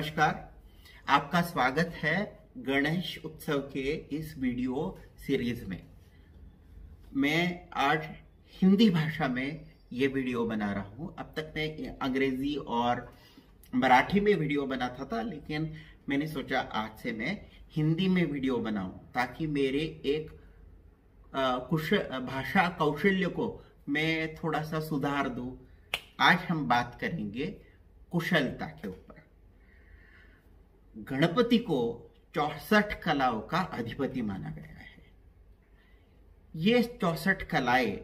नमस्कार। आपका स्वागत है गणेश उत्सव के इस वीडियो सीरीज में। मैं आज हिंदी भाषा में ये वीडियो बना रहा हूँ। अब तक मैं अंग्रेजी और मराठी में वीडियो बनाता था, लेकिन मैंने सोचा आज से मैं हिंदी में वीडियो बनाऊं ताकि मेरे एक भाषा कौशल्य को मैं थोड़ा सा सुधार दूं। आज हम बात करेंगे कुशलता के ऊपर। गणपति को 64 कलाओं का अधिपति माना गया है। ये 64 कलाएं,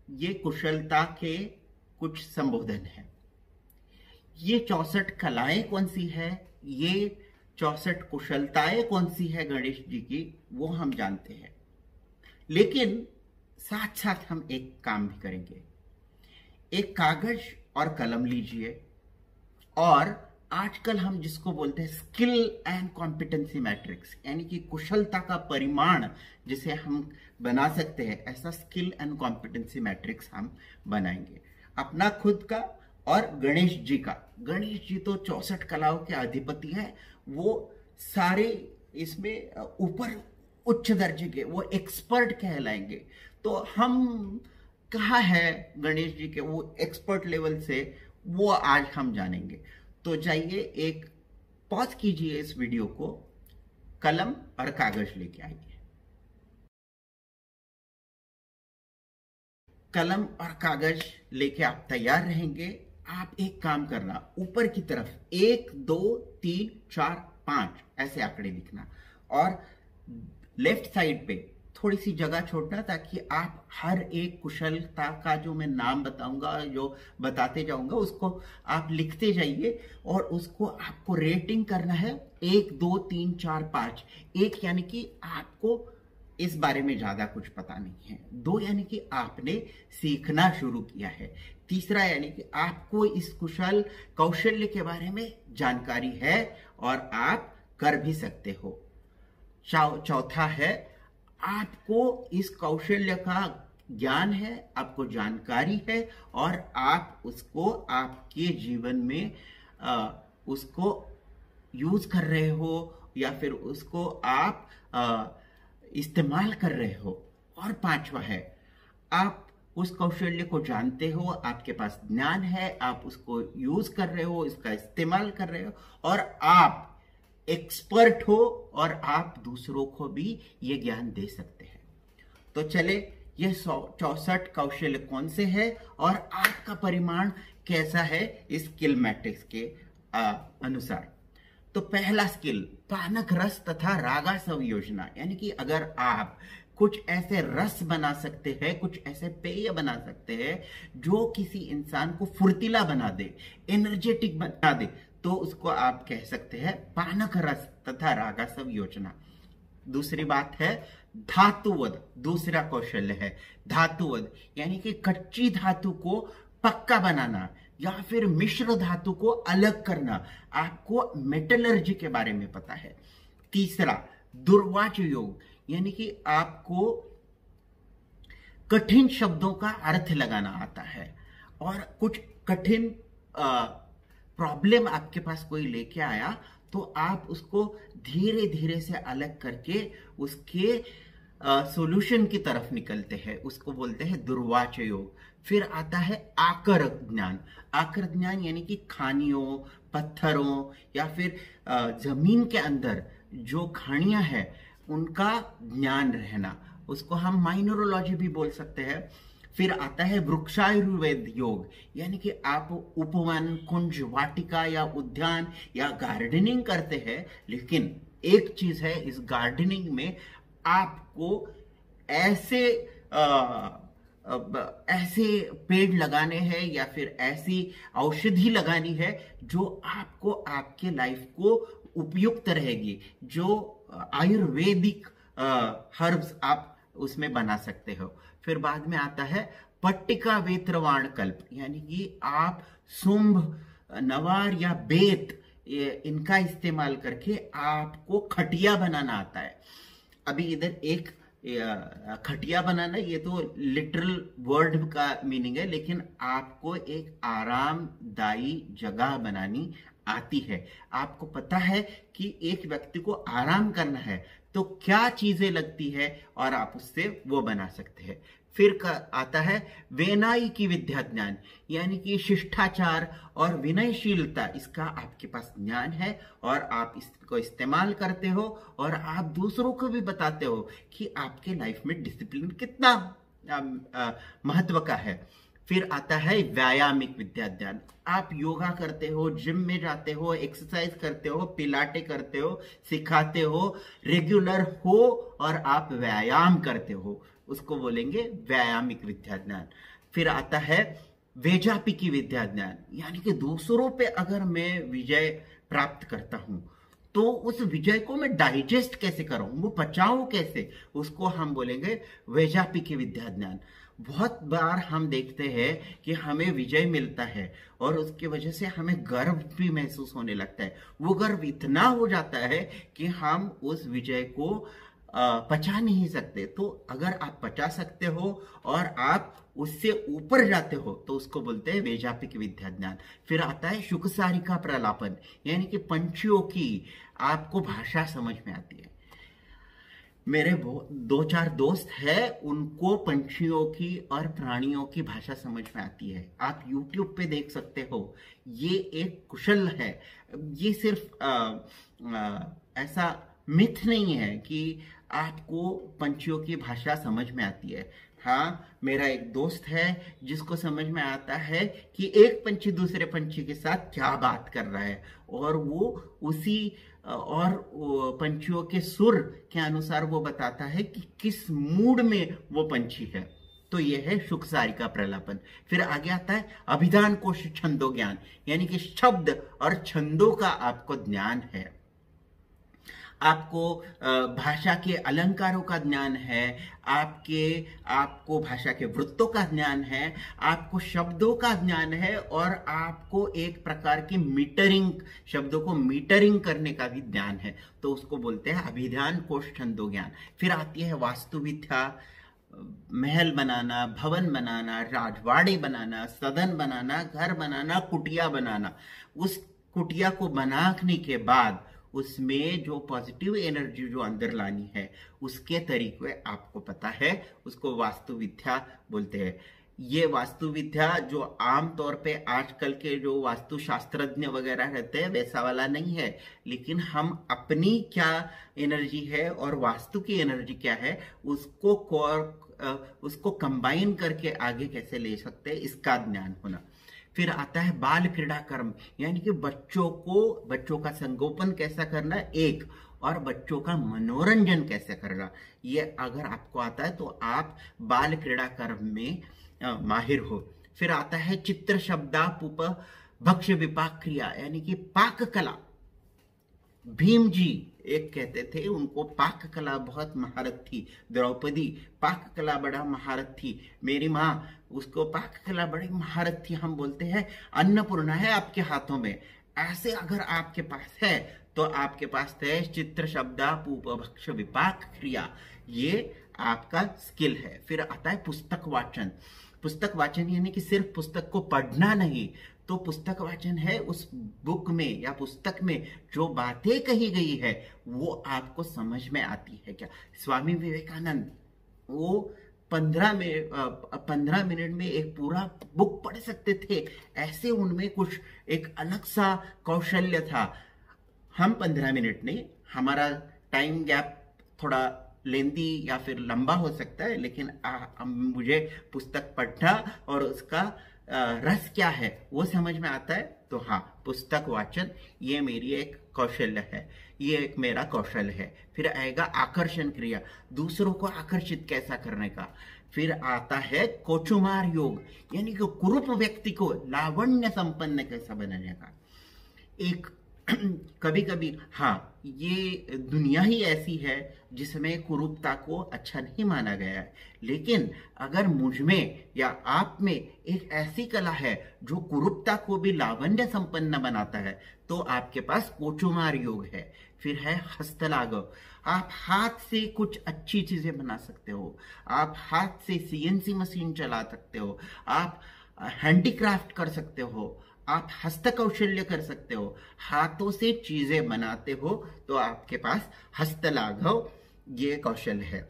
ये कुशलता के कुछ संबोधन है। ये 64 कलाएं कौन सी है, ये 64 कुशलताएं कौन सी है गणेश जी की, वो हम जानते हैं। लेकिन साथ साथ हम एक काम भी करेंगे। एक कागज और कलम लीजिए और आजकल हम जिसको बोलते हैं स्किल एंड कॉम्पिटेंसी मैट्रिक्स, यानी कि कुशलता का परिमाण जिसे हम बना सकते हैं, ऐसा स्किल एंड कॉम्पिटेंसी मैट्रिक्स हम बनाएंगे अपना खुद का और गणेश जी का। गणेश जी तो 64 कलाओं के अधिपति हैं। वो सारे इसमें ऊपर उच्च दर्जे के वो एक्सपर्ट कहलाएंगे। तो हम कहाँ है गणेश जी के वो एक्सपर्ट लेवल से, वो आज हम जानेंगे। तो जाइए, एक पॉज कीजिए इस वीडियो को, कलम और कागज लेके आइए। कलम और कागज लेके आप तैयार रहेंगे। आप एक काम करना, ऊपर की तरफ 1 2 3 4 5 ऐसे आंकड़े लिखना और लेफ्ट साइड पे थोड़ी सी जगह छोड़ना, ताकि आप हर एक कुशलता का जो मैं नाम बताऊंगा, जो बताते जाऊंगा, उसको आप लिखते जाइए और उसको आपको रेटिंग करना है 1 2 3 4 5। 1 यानी कि आपको इस बारे में ज्यादा कुछ पता नहीं है। 2 यानी कि आपने सीखना शुरू किया है। 3 यानी कि आपको इस कौशल्य के बारे में जानकारी है और आप कर भी सकते हो। 4 है, आपको इस कौशल्य का ज्ञान है, आपको जानकारी है और आप उसको आपके जीवन में उसको यूज कर रहे हो या फिर उसको आप इस्तेमाल कर रहे हो। और 5वां है, आप उस कौशल्य को जानते हो, आपके पास ज्ञान है, आप उसको यूज कर रहे हो, इसका इस्तेमाल कर रहे हो और आप एक्सपर्ट हो और आप दूसरों को भी ये ज्ञान दे सकते हैं। तो चले, ये 64 कौशल्य कौन से हैं और आपका परिमाण कैसा है इस स्किल मैट्रिक्स के अनुसार। तो पहला स्किल, पानक रस तथा रागासव योजना, यानी कि अगर आप कुछ ऐसे रस बना सकते हैं, कुछ ऐसे पेय बना सकते हैं जो किसी इंसान को फुर्तीला बना दे, एनर्जेटिक बना दे, तो उसको आप कह सकते हैं पानक रस तथा रागासव योजना। दूसरी बात है धातुवध। दूसरा कौशल्य है धातुवध, यानी कि कच्ची धातु को पक्का बनाना या फिर मिश्र धातु को अलग करना। आपको मेटलर्जी के बारे में पता है। तीसरा दुर्वाच योग, यानी कि आपको कठिन शब्दों का अर्थ लगाना आता है और कुछ कठिन प्रॉब्लम आपके पास कोई लेके आया तो आप उसको धीरे धीरे से अलग करके उसके सॉल्यूशन की तरफ निकलते हैं, उसको बोलते हैं दुर्वाच योग। फिर आता है आकर ज्ञान। आकर ज्ञान यानी कि खानियों, पत्थरों या फिर जमीन के अंदर जो खानियां हैं उनका ज्ञान रहना, उसको हम माइनरोलॉजी भी बोल सकते हैं। फिर आता है वृक्षायुर्वेद योग, यानी कि आप उपवन, कुंज, वाटिका या उद्यान या गार्डनिंग करते हैं, लेकिन एक चीज है, इस गार्डनिंग में आपको ऐसे पेड़ लगाने हैं या फिर ऐसी औषधि लगानी है जो आपको आपके लाइफ को उपयुक्त रहेगी, जो आयुर्वेदिक हर्ब्स आप उसमें बना सकते हो। फिर बाद में आता है पट्टिका वेत्रवाण कल्प, यानी कि आप शुंभ, नवार या बेत इनका इस्तेमाल करके आपको खटिया बनाना आता है। अभी इधर एक खटिया बनाना, ये तो लिटरल वर्ड का मीनिंग है, लेकिन आपको एक आरामदायी जगह बनानी आती है, आपको पता है कि एक व्यक्ति को आराम करना है तो क्या चीजें लगती है और आप उससे वो बना सकते हैं। फिर आता है वेनाई की विद्या ज्ञान, यानी कि शिष्टाचार और विनयशीलता, इसका आपके पास ज्ञान है और आप इसको इस्तेमाल करते हो और आप दूसरों को भी बताते हो कि आपके लाइफ में डिसिप्लिन कितना महत्व का है। फिर आता है व्यायामिक विद्या ज्ञान, आप योगा करते हो, जिम में जाते हो, एक्सरसाइज करते हो, पिलाटे करते हो, सिखाते हो, रेगुलर हो और आप व्यायाम करते हो, उसको बोलेंगे व्यायामिक विद्या ज्ञान। फिर आता है वेजापी की विद्या ज्ञान, यानी कि दूसरों पे अगर मैं विजय प्राप्त करता हूं तो उस विजय को मैं डाइजेस्ट कैसे करूं, वो पचाऊं कैसे, उसको हम बोलेंगे वेजापी की विद्या ज्ञान। बहुत बार हम देखते हैं कि हमें विजय मिलता है और उसकी वजह से हमें गर्व भी महसूस होने लगता है। वो गर्व इतना हो जाता है कि हम उस विजय को पचा नहीं सकते। तो अगर आप पचा सकते हो और आप उससे ऊपर जाते हो तो उसको बोलते हैं वेजापिक विद्या ज्ञान। फिर आता है शुकसारी का प्रलापन, यानी कि पंछियों की आपको भाषा समझ में आती है। मेरे 2-4 दोस्त हैं, उनको पंछियों की और प्राणियों की भाषा समझ में आती है। आप YouTube पे देख सकते हो, ये एक कुशल है। ये सिर्फ ऐसा मिथ नहीं है कि आपको पंछियों की भाषा समझ में आती है। हाँ, मेरा एक दोस्त है जिसको समझ में आता है कि एक पंछी दूसरे पंछी के साथ क्या बात कर रहा है और वो उसी और पंछियों के सुर के अनुसार वो बताता है कि किस मूड में वो पंछी है। तो ये है शुकसारी का प्रलापन। फिर आगे आता है अभिधान कोश छंदो ज्ञान, यानी कि शब्द और छंदों का आपको ज्ञान है। आपको भाषा के अलंकारों का ज्ञान है, आपको भाषा के वृत्तों का ज्ञान है, आपको शब्दों का ज्ञान है और आपको एक प्रकार की मीटरिंग, शब्दों को मीटरिंग करने का भी ज्ञान है। तो उसको बोलते हैं अभिधान कोश छंदो ज्ञान। फिर आती है वास्तुविद्या, महल बनाना, भवन बनाना, राजवाड़े बनाना, सदन बनाना, घर बनाना, कुटिया बनाना। उस कुटिया को बनाने के बाद उसमें जो पॉजिटिव एनर्जी जो अंदर लानी है उसके तरीके आपको पता है, उसको वास्तुविद्या बोलते हैं। ये वास्तुविद्या जो आमतौर पे आजकल के जो वास्तुशास्त्रज्ञ वगैरह रहते हैं वैसा वाला नहीं है, लेकिन हम अपनी क्या एनर्जी है और वास्तु की एनर्जी क्या है उसको कंबाइन करके आगे कैसे ले सकते हैं, इसका ज्ञान होना। फिर आता है बाल क्रीड़ा कर्म, यानी कि बच्चों का संगोपन कैसा करना एक, और बच्चों का मनोरंजन कैसे करना। ये अगर आपको आता है तो आप बाल क्रीड़ा कर्म में माहिर हो। फिर आता है चित्र शब्दापुप भक्ष्य विपाक क्रिया, यानी कि पाक कला। भीम जी एक कहते थे, उनको पाक कला बहुत महारत थी। द्रौपदी पाक कला बड़ा महारत थी। मेरी माँ, उसको पाक कला बड़ी महारत थी। हम बोलते हैं अन्नपूर्णा है आपके हाथों में। ऐसे अगर आपके पास है तो आपके पास है चित्र शब्दापुप भक्ष्य विपाक क्रिया, ये आपका स्किल है। फिर आता है पुस्तक वाचन। पुस्तक वाचन यानी कि सिर्फ पुस्तक को पढ़ना नहीं, तो पुस्तक वाचन है उस बुक में या पुस्तक में जो बातें कही गई है वो आपको समझ में आती है क्या। स्वामी विवेकानंद वो 15 मिनट में एक पूरा बुक पढ़ सकते थे। ऐसे उनमें कुछ एक अलग सा कौशल्य था। हम 15 मिनट नहीं, हमारा टाइम गैप थोड़ा लेंदी या फिर लंबा हो सकता है, लेकिन मुझे पुस्तक पढ़ना और उसका रस क्या है वो समझ में आता है। तो हाँ, पुस्तक वाचन ये मेरी एक कौशल्य है, ये एक मेरा कौशल है। फिर आएगा आकर्षण क्रिया, दूसरों को आकर्षित कैसा करने का। फिर आता है कोचुमार योग, यानी कि कुरूप व्यक्ति को लावण्य संपन्न कैसा बनाने का। एक कभी कभी हाँ, ये दुनिया ही ऐसी है जिसमें कुरूपता को अच्छा नहीं माना गया है, लेकिन अगर मुझ में या आप में एक ऐसी कला है जो कुरूपता को भी लावण्य संपन्न बनाता है तो आपके पास कोचुमार योग है। फिर है हस्तलाघव, आप हाथ से कुछ अच्छी चीजें बना सकते हो, आप हाथ से CNC मशीन चला सकते हो, आप हैंडीक्राफ्ट कर सकते हो, आप हस्त कौशल्य कर सकते हो, हाथों से चीजें बनाते हो, तो आपके पास हस्तलाघव ये कौशल है।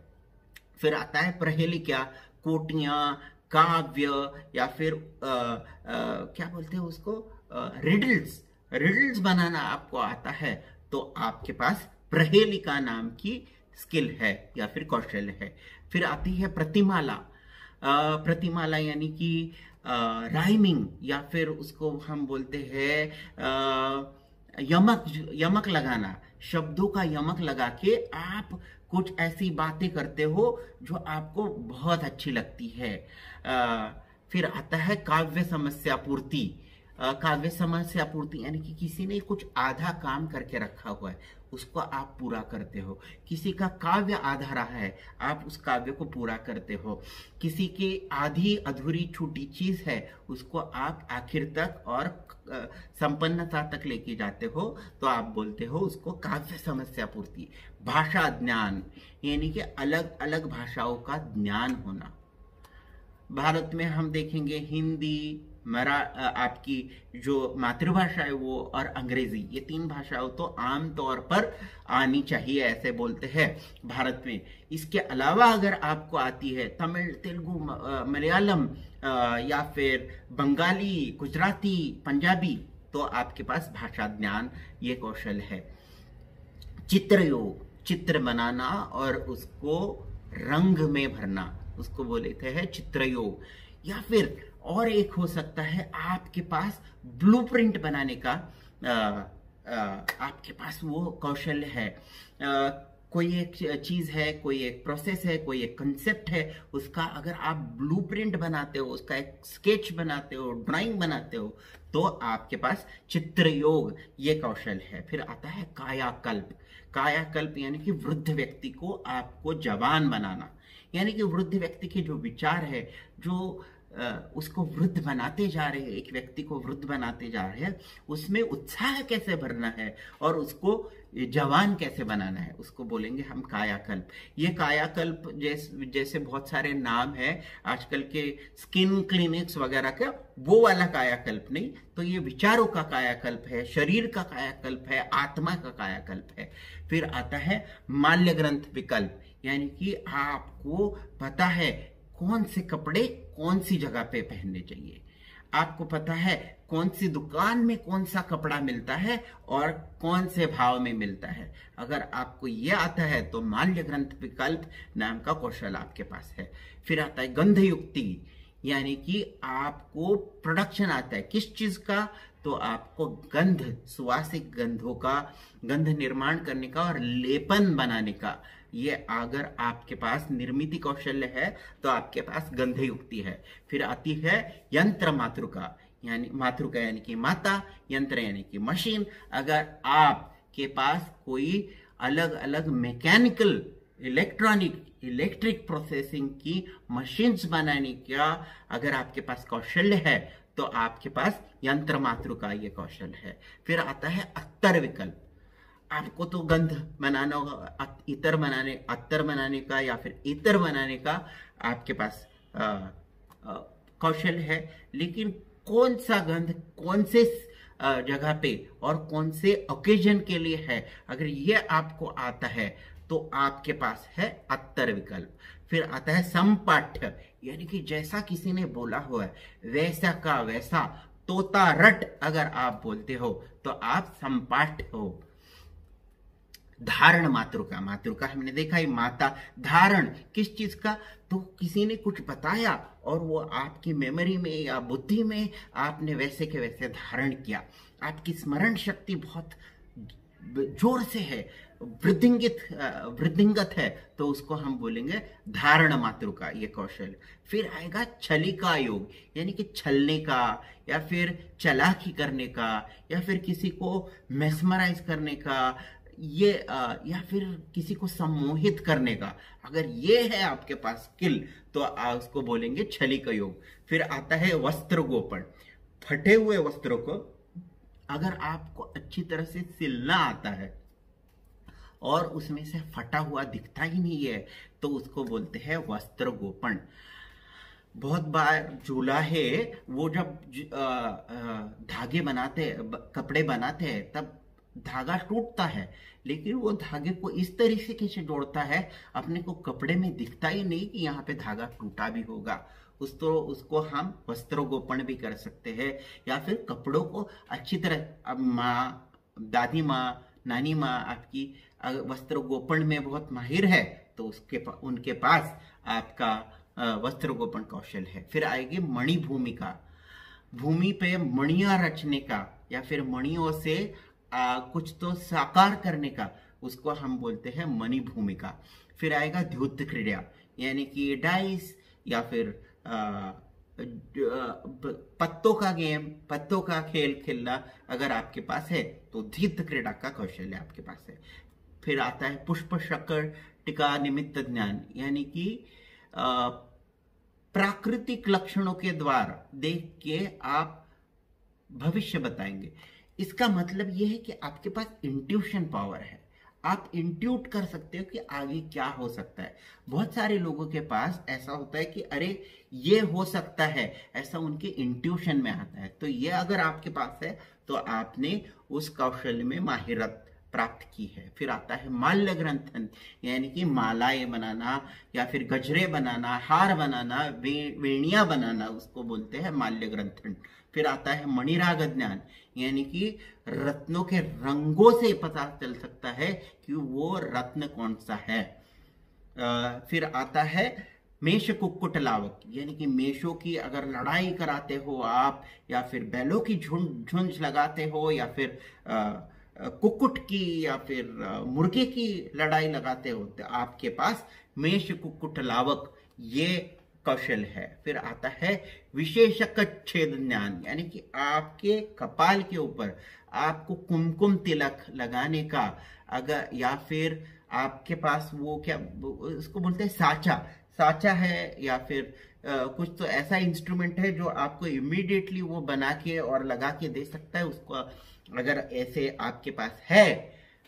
फिर आता है प्रहेली, क्या कोटियां, काव्य, या फिर क्या बोलते हैं उसको, रिडल्स, रिडल्स बनाना आपको आता है, तो आपके पास प्रहेलिका नाम की स्किल है या फिर कौशल है। फिर आती है प्रतिमाला। प्रतिमाला यानी कि राइमिंग, या फिर उसको हम बोलते हैं यमक, यमक लगाना, शब्दों का यमक लगा के आप कुछ ऐसी बातें करते हो जो आपको बहुत अच्छी लगती है। फिर आता है काव्य समस्या पूर्ति। काव्य समस्या पूर्ति यानी कि किसी ने कुछ आधा काम करके रखा हुआ है, उसको आप पूरा करते हो। किसी का काव्य आधा रहा है, आप उस काव्य को पूरा करते हो। किसी की आधी अधूरी छूटी चीज है, उसको आप आखिर तक और संपन्नता तक लेके जाते हो, तो आप बोलते हो उसको काव्य समस्या पूर्ति। भाषा ज्ञान यानी कि अलग अलग भाषाओं का ज्ञान होना। भारत में हम देखेंगे हिंदी, आपकी जो मातृभाषा है वो, और अंग्रेजी, ये 3 भाषाओं तो आम तौर पर आनी चाहिए, ऐसे बोलते हैं भारत में। इसके अलावा अगर आपको आती है तमिल, तेलुगु, मलयालम, या फिर बंगाली, गुजराती, पंजाबी, तो आपके पास भाषा ज्ञान ये कौशल है। चित्र योग, चित्र बनाना और उसको रंग में भरना, उसको बोलते हैं चित्र योग। या फिर और एक हो सकता है आपके पास ब्लूप्रिंट बनाने का, आपके पास वो कौशल है। कोई एक चीज है, कोई एक प्रोसेस है, कोई एक कंसेप्ट है, उसका अगर आप ब्लूप्रिंट बनाते हो, उसका एक स्केच बनाते हो, ड्राइंग बनाते हो, तो आपके पास चित्र योग ये कौशल है। फिर आता है कायाकल्प। कायाकल्प यानी कि वृद्ध व्यक्ति को आपको जवान बनाना, यानी कि वृद्ध व्यक्ति के जो विचार है, जो उसको वृद्ध बनाते जा रहे हैं, एक व्यक्ति को वृद्ध बनाते जा रहे हैं, उसमें उत्साह कैसे भरना है और उसको जवान कैसे बनाना है, उसको बोलेंगे हम कायाकल्प। ये कायाकल्प जैसे बहुत सारे नाम है आजकल के स्किन क्लिनिक्स वगैरह का, वो वाला कायाकल्प नहीं, तो ये विचारों का कायाकल्प है, शरीर का कायाकल्प है, आत्मा का कायाकल्प है। फिर आता है माल्य ग्रंथ विकल्प, यानी कि आपको पता है कौन से कपड़े कौन सी जगह पे पहनने चाहिए, आपको पता है कौन सी दुकान में कौन सा कपड़ा मिलता है और कौन से भाव में मिलता है। अगर आपको ये आता है तो माल्य ग्रंथ विकल्प नाम का कौशल आपके पास है। फिर आता है गंध युक्ति, यानी कि आपको प्रोडक्शन आता है किस चीज का, तो आपको गंध, सुवासिक गंधों का, गंध निर्माण करने का और लेपन बनाने का, ये अगर आपके पास निर्मित कौशल्य है तो आपके पास गंध युक्ति है। फिर आती है यंत्र मातृका, यानी मातृका यानी कि माता, यंत्र यानी कि मशीन। अगर आपके पास कोई अलग अलग मैकेनिकल, इलेक्ट्रिक प्रोसेसिंग की मशीन्स बनाने का अगर आपके पास कौशल्य है, तो आपके पास यंत्र मातृका ये कौशल है। फिर आता है अत्तर विकल्प। आपको तो गंध बनाना होगा, अत्तर बनाने का या फिर इत्र बनाने का आपके पास कौशल है, लेकिन कौन सा गंध कौन से जगह पे और कौन से ओकेजन के लिए है, अगर ये आपको आता है तो आपके पास है अत्तर विकल्प। फिर आता है समपाठ्य, यानी कि जैसा किसी ने बोला हुआ है वैसा का वैसा, तोता रट अगर आप बोलते हो तो आप समपाठ्य हो। धारण मातृका, मातृका हमने देखा ही, माता, धारण किस चीज का, तो किसी ने कुछ बताया और वो आपकी मेमोरी में या बुद्धि में आपने वैसे के वैसे धारण किया, आपकी स्मरण शक्ति बहुत जोर से है, वृद्धिंगत है, तो उसको हम बोलेंगे धारण मातृका ये कौशल। फिर आएगा छलिका योग, यानी कि छलने का या फिर चालाकी करने का या फिर किसी को मेस्मराइज करने का, ये या फिर किसी को सम्मोहित करने का, अगर ये है आपके पास स्किल तो उसको बोलेंगे छलिका योग। फिर आता है वस्त्र गोपन, फटे हुए वस्त्रों को अगर आपको अच्छी तरह से सिलना आता है और उसमें से फटा हुआ दिखता ही नहीं है, तो उसको बोलते हैं वस्त्र गोपन। बहुत बार झूला है वो जब धागे बनाते कपड़े बनाते हैं तब धागा टूटता है, लेकिन वो धागे को इस तरीके से जोड़ता है अपने को कपड़े में दिखता ही नहीं कि यहाँ पे धागा टूटा भी होगा। उसको हम वस्त्रोगोपन भी कर सकते हैं, या फिर कपड़ों को अच्छी तरह, अब माँ, दादी माँ, नानी माँ आपकी वस्त्रोगोपन में बहुत माहिर है तो उनके पास आपका वस्त्रोगोपन कौशल है। फिर आएगी मणि भूमिका, भूमि पे मणियां रचने का या फिर मणियों से कुछ तो साकार करने का, उसको हम बोलते हैं मणि भूमिका। फिर आएगा द्युत क्रीड़ा, यानी कि डाइस या फिर पत्तों का गेम, पत्तों का खेल खेलना अगर आपके पास है तो द्युत क्रीड़ा का कौशल्य आपके पास है। फिर आता है पुष्प शक्कर टीका निमित्त ज्ञान, यानी कि प्राकृतिक लक्षणों के द्वारा देख के आप भविष्य बताएंगे। इसका मतलब यह है कि आपके पास इंट्यूशन पावर है, आप इंट्यूट कर सकते हो कि आगे क्या हो सकता है। बहुत सारे लोगों के पास ऐसा होता है कि अरे ये हो सकता है, ऐसा उनके इंट्यूशन में आता है। तो ये अगर आपके पास है तो आपने उस कौशल में माहिरत प्राप्त की है। फिर आता है माल्य ग्रंथन, यानी कि मालाएं बनाना या फिर गजरे बनाना, हार बनाना, वेणियां बनाना, उसको बोलते हैं माल्य ग्रंथन। फिर आता है मणिराग ज्ञान, यानी कि रत्नों के रंगों से पता चल सकता है कि वो रत्न कौन सा है। फिर आता है मेष कुक्कुट लावक, यानी कि मेषों की अगर लड़ाई कराते हो आप, या फिर बैलों की झुंझ लगाते हो, या फिर कुक्कुट की या फिर मुर्गे की लड़ाई लगाते हो तो आपके पास मेष कुक्कुट लावक ये कौशल है। फिर आता है विशेषक छेद ज्ञान, यानी कि आपके कपाल के ऊपर आपको कुमकुम तिलक लगाने का, अगर या फिर आपके पास वो क्या उसको बोलते हैं साचा है, या फिर कुछ तो ऐसा इंस्ट्रूमेंट है जो आपको इमीडिएटली वो बना के और लगा के दे सकता है। उसको अगर ऐसे आपके पास है,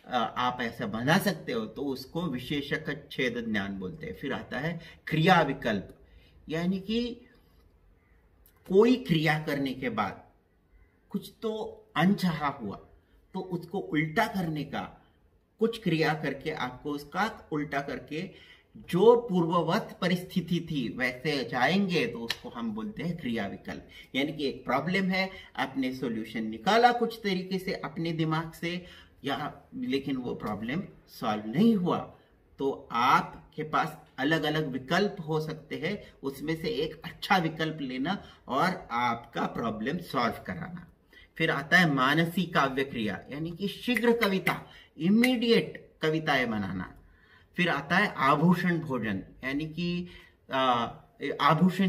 आप ऐसा बना सकते हो तो उसको विशेषक छेद ज्ञान बोलते हैं। फिर आता है क्रिया विकल्प, यानी कि कोई क्रिया करने के बाद कुछ तो अनचाहा हुआ तो उसको उल्टा करने का, कुछ क्रिया करके आपको उसका उल्टा करके जो पूर्ववत परिस्थिति थी वैसे जाएंगे तो उसको हम बोलते हैं क्रिया विकल्प। यानी कि एक प्रॉब्लम है, आपने सॉल्यूशन निकाला कुछ तरीके से अपने दिमाग से, या लेकिन वो प्रॉब्लम सॉल्व नहीं हुआ, तो आपके पास अलग अलग विकल्प हो सकते हैं, उसमें से एक अच्छा विकल्प लेना और आपका प्रॉब्लम सॉल्व कराना। फिर आता है मानसी काव्य क्रिया, यानी कि शीघ्र कविता, इमीडिएट कविताएं बनाना। फिर आता है आभूषण भोजन, यानी कि आभूषण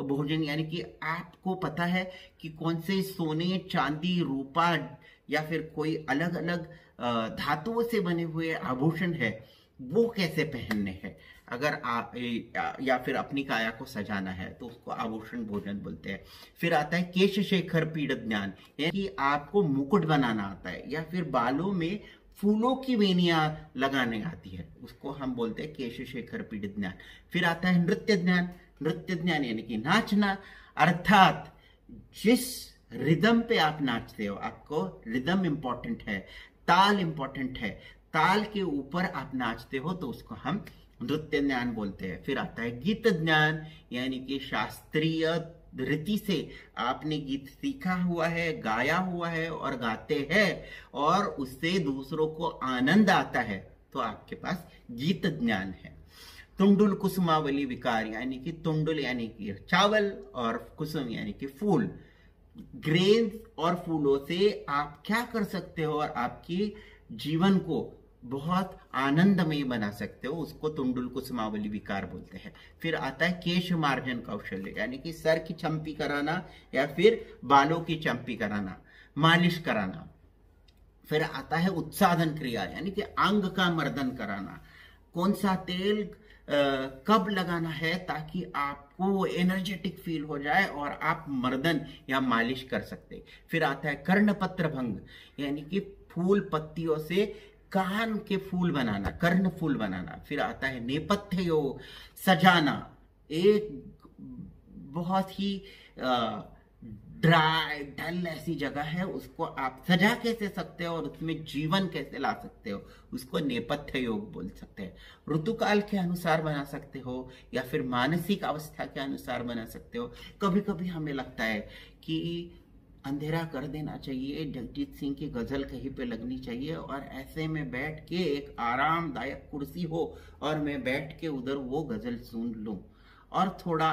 भोजन, यानी कि आपको पता है कि कौन से सोने, चांदी, रूपा या फिर कोई अलग अलग धातुओं से बने हुए आभूषण है वो कैसे पहनने हैं, अगर या फिर अपनी काया को सजाना है तो उसको आभूषण भोजन बोलते हैं। फिर आता है केश शेखर पीड़ ज्ञान, यानी कि आपको मुकुट बनाना आता है या फिर बालों में फूलों की वेनियां लगाने आती है, उसको हम बोलते हैं केश शेखर पीड़ ज्ञान। फिर आता है नृत्य ज्ञान, नृत्य ज्ञान यानी कि नाचना, अर्थात जिस रिदम पे आप नाचते हो, आपको रिदम इंपॉर्टेंट है, ताल इंपॉर्टेंट है, ताल के ऊपर आप नाचते हो तो उसको हम नृत्य ज्ञान बोलते हैं। फिर आता है गीत ज्ञान, यानी कि शास्त्रीय रीति से आपने गीत सीखा हुआ है, गाया हुआ है और गाते हैं और उससे दूसरों को आनंद आता है तो आपके पास गीत ज्ञान है। तुंडुल कुसुमावली विकार, यानी कि तुंडुल यानी कि चावल और कुसुम यानी कि फूल, ग्रेन और फूलों से आप क्या कर सकते हो और आपकी जीवन को बहुत आनंदमय बना सकते हो, उसको तुंडुल कुसुमावली विकार बोलते हैं। फिर आता है केश मार्जन कौशल्य, यानी कि सर की चंपी कराना या फिर बालों की चंपी कराना, मालिश कराना। फिर आता है उत्साधन क्रिया, यानी कि अंग का मर्दन कराना, कौन सा तेल कब लगाना है ताकि आपको एनर्जेटिक फील हो जाए और आप मर्दन या मालिश कर सकते। फिर आता है कर्णपत्र भंग, यानी कि फूल पत्तियों से कान के फूल बनाना, कर्ण फूल बनाना। फिर आता है नेपथ्य योग, सजाना, एक बहुत ही ड्राई डल ऐसी जगह है, उसको आप सजा कैसे सकते हो और उसमें जीवन कैसे ला सकते हो, उसको नेपथ्य योग बोल सकते हैं। ऋतुकाल के अनुसार बना सकते हो या फिर मानसिक अवस्था के अनुसार बना सकते हो। कभी कभी हमें लगता है कि अंधेरा कर देना चाहिए, जगजीत सिंह की गजल कहीं पे लगनी चाहिए और ऐसे में बैठ के एक आरामदायक कुर्सी हो और मैं बैठ के उधर वो गजल सुन लूं और थोड़ा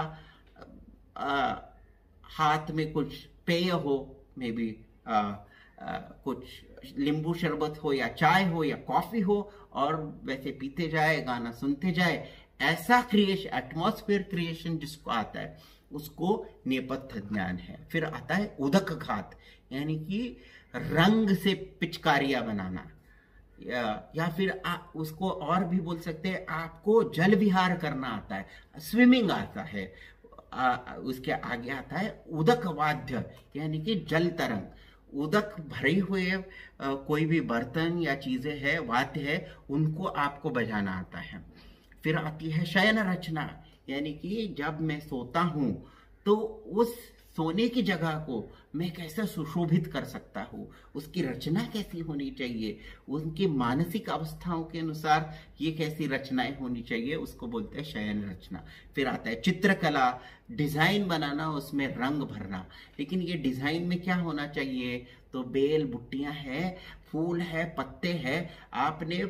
हाथ में कुछ पेय हो, मे बी कुछ नींबू शरबत हो या चाय हो या कॉफी हो और वैसे पीते जाए, गाना सुनते जाए। ऐसा क्रिएशन, एटमॉस्फेयर क्रिएशन जिसको आता है उसको नेपथ्य ज्ञान है। फिर आता है उदक घात, यानी कि रंग से पिचकारियां बनाना या फिर उसको और भी बोल सकते हैं, आपको जल विहार करना आता है, स्विमिंग आता है। उसके आगे आता है उदक वाद्य, यानी कि जल तरंग। उदक भरे हुए कोई भी बर्तन या चीजें है, वाद्य है, उनको आपको बजाना आता है। फिर आती है शयन रचना, यानी कि जब मैं सोता हूं तो उस सोने की जगह को मैं कैसे सुशोभित कर सकता हूँ, उसकी रचना कैसी होनी चाहिए, उनकी मानसिक अवस्थाओं के अनुसार ये कैसी रचनाएं होनी चाहिए, उसको बोलते हैं शयन रचना। फिर आता है चित्रकला, डिजाइन बनाना, उसमें रंग भरना। लेकिन ये डिजाइन में क्या होना चाहिए, तो बेल बुट्टियां है, फूल है, पत्ते हैं। आपने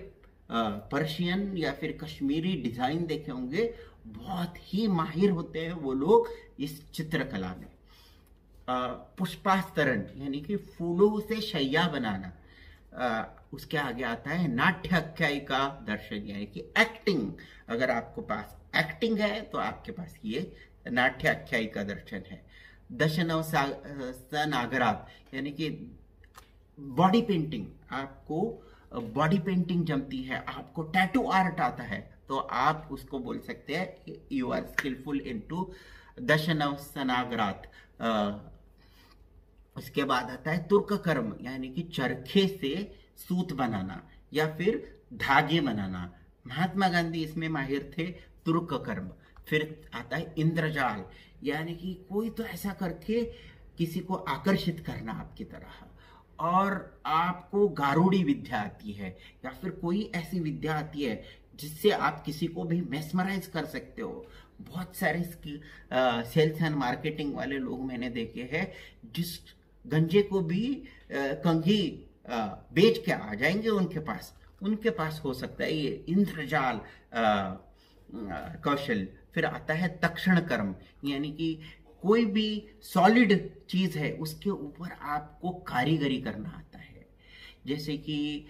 पर्शियन या फिर कश्मीरी डिजाइन देखे होंगे, बहुत ही माहिर होते हैं वो लोग इस चित्रकला में। पुष्पास्तरण, यानी कि फूलों से शैया बनाना। उसके आगे आता है नाट्य आख्यायिका दर्शन, यानी कि एक्टिंग। अगर आपको पास एक्टिंग है तो आपके पास ये नाट्य आख्यायिका दर्शन है। दशनव नागरात, यानी कि बॉडी पेंटिंग। आपको बॉडी पेंटिंग जमती है, आपको टैटू आर्ट आता है, तो आप उसको बोल सकते हैं यू आर स्किलफुल इनटू दशनव सनागरात। उसके बाद आता है तुर्क कर्म, यानी कि चरखे से सूत बनाना या फिर धागे बनाना। महात्मा गांधी इसमें माहिर थे, तुर्क कर्म। फिर आता है इंद्रजाल, यानी कि कोई तो ऐसा करके किसी को आकर्षित करना आपकी तरह। और आपको गारुड़ी विद्या आती है या फिर कोई ऐसी विद्या आती है जिससे आप किसी को भी मेस्मराइज कर सकते हो। बहुत सारे सेल्स एंड मार्केटिंग वाले लोग मैंने देखे हैं, जिस गंजे को भी कंघी बेच के आ जाएंगे उनके पास हो सकता है ये इंद्रजाल कौशल। फिर आता है तक्षण कर्म, यानी कि कोई भी सॉलिड चीज है उसके ऊपर आपको कारीगरी करना आता है। जैसे कि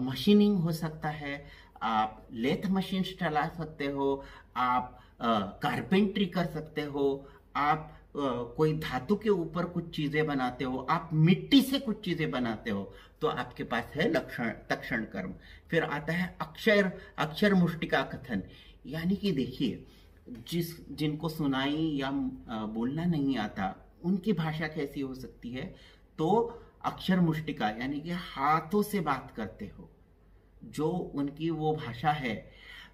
मशीनिंग हो सकता है, आप लेथ मशीन चला सकते हो, आप कारपेंट्री कर सकते हो, आप कोई धातु के ऊपर कुछ चीजें बनाते हो, आप मिट्टी से कुछ चीजें बनाते हो, तो आपके पास है तक्षण कर्म। फिर आता है अक्षर मुष्टिका कथन, यानी कि देखिए जिनको सुनाई या बोलना नहीं आता उनकी भाषा कैसी हो सकती है, तो अक्षर मुष्टिका यानी कि हाथों से बात करते हो, जो उनकी वो भाषा है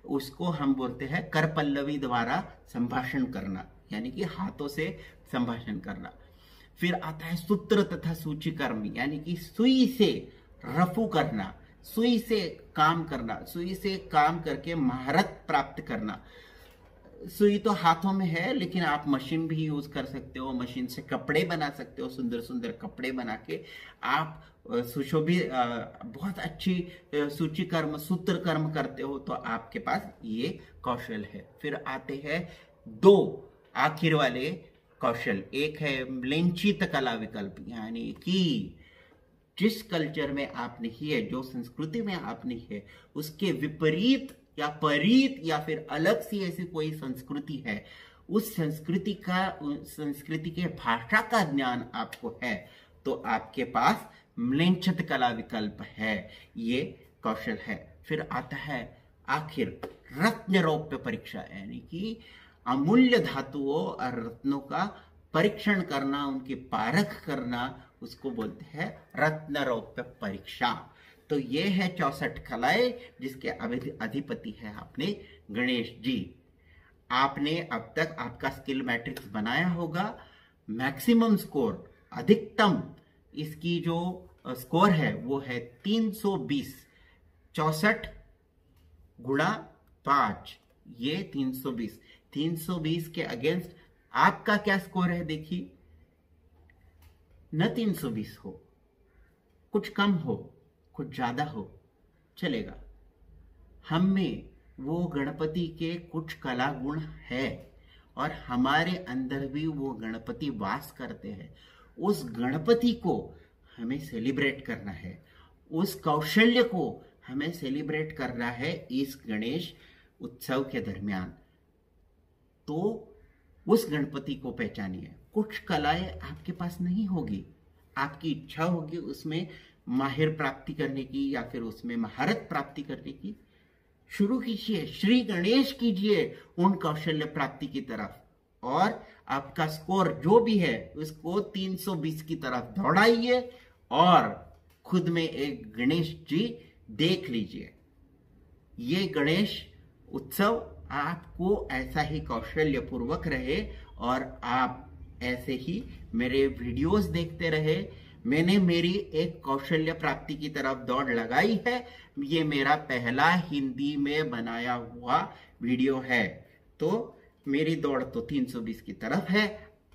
उसको हम बोलते हैं कर पल्लवी द्वारा संभाषण करना, यानी कि हाथों से संभाषण करना। फिर आता है सूत्र तथा सूची कर्म, यानी कि सुई से रफू करना, सुई से काम करना, सुई से काम करके महारत प्राप्त करना। सुई तो हाथों में है, लेकिन आप मशीन भी यूज कर सकते हो, मशीन से कपड़े बना सकते हो, सुंदर सुंदर कपड़े बना के आप सुशोभित बहुत अच्छी सूची कर्म सूत्र कर्म करते हो, तो आपके पास ये कौशल है। फिर आते हैं दो आखिर वाले कौशल, एक है म्लेंछित कला विकल्प, यानी कि जिस कल्चर में आप नहीं है, जो संस्कृति में आप नहीं है, उसके विपरीत या परीत या फिर अलग सी ऐसी कोई संस्कृति है, उस संस्कृति के भाषा का ज्ञान आपको है, तो आपके पास म्लेंछित कला विकल्प है, ये कौशल है। फिर आता है आखिर रत्नरौप्य परीक्षा, यानी कि अमूल्य धातुओं और रत्नों का परीक्षण करना, उनकी पारख करना, उसको बोलते हैं रत्नरौप्य परीक्षा। तो ये है 64 कलाएं जिसके अधिपति है अपने गणेश जी। आपने अब तक आपका स्किल मैट्रिक्स बनाया होगा। मैक्सिमम स्कोर, अधिकतम इसकी जो स्कोर है वो है 320। 64 गुणा 5, ये 320। 320 के अगेंस्ट आपका क्या स्कोर है देखिए। न 320 हो, कुछ कम हो, कुछ ज्यादा हो, चलेगा। हम में वो गणपति के कुछ कला गुण है और हमारे अंदर भी वो गणपति वास करते हैं। उस गणपति को हमें सेलिब्रेट करना है, उस कौशल्य को हमें सेलिब्रेट करना है इस गणेश उत्सव के दरमियान। तो उस गणपति को पहचानिए। कुछ कलाएं आपके पास नहीं होगी, आपकी इच्छा होगी उसमें माहिर प्राप्ति करने की या फिर उसमें महारत प्राप्ति करने की, शुरू कीजिए, श्री गणेश कीजिए उन कौशल्य प्राप्ति की तरफ, और आपका स्कोर जो भी है उसको 320 की तरफ दौड़ाइए और खुद में एक गणेश जी देख लीजिए। ये गणेश उत्सव आपको ऐसा ही कौशल्य पूर्वक रहे और आप ऐसे ही मेरे वीडियोस देखते रहे। मैंने मेरी एक कौशल्य प्राप्ति की तरफ दौड़ लगाई है। ये मेरा पहला हिंदी में बनाया हुआ वीडियो है। तो मेरी दौड़ तो 320 की तरफ है।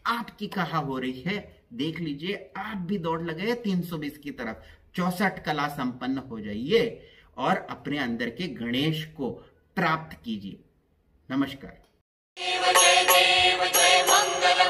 आपकी कहाँ हो रही है देख लीजिए। आप भी दौड़ लगाए 320 की तरफ। 64 कला संपन्न हो जाइए और अपने अंदर के गणेश को प्राप्त कीजिए। नमस्कार। देव जय मंगल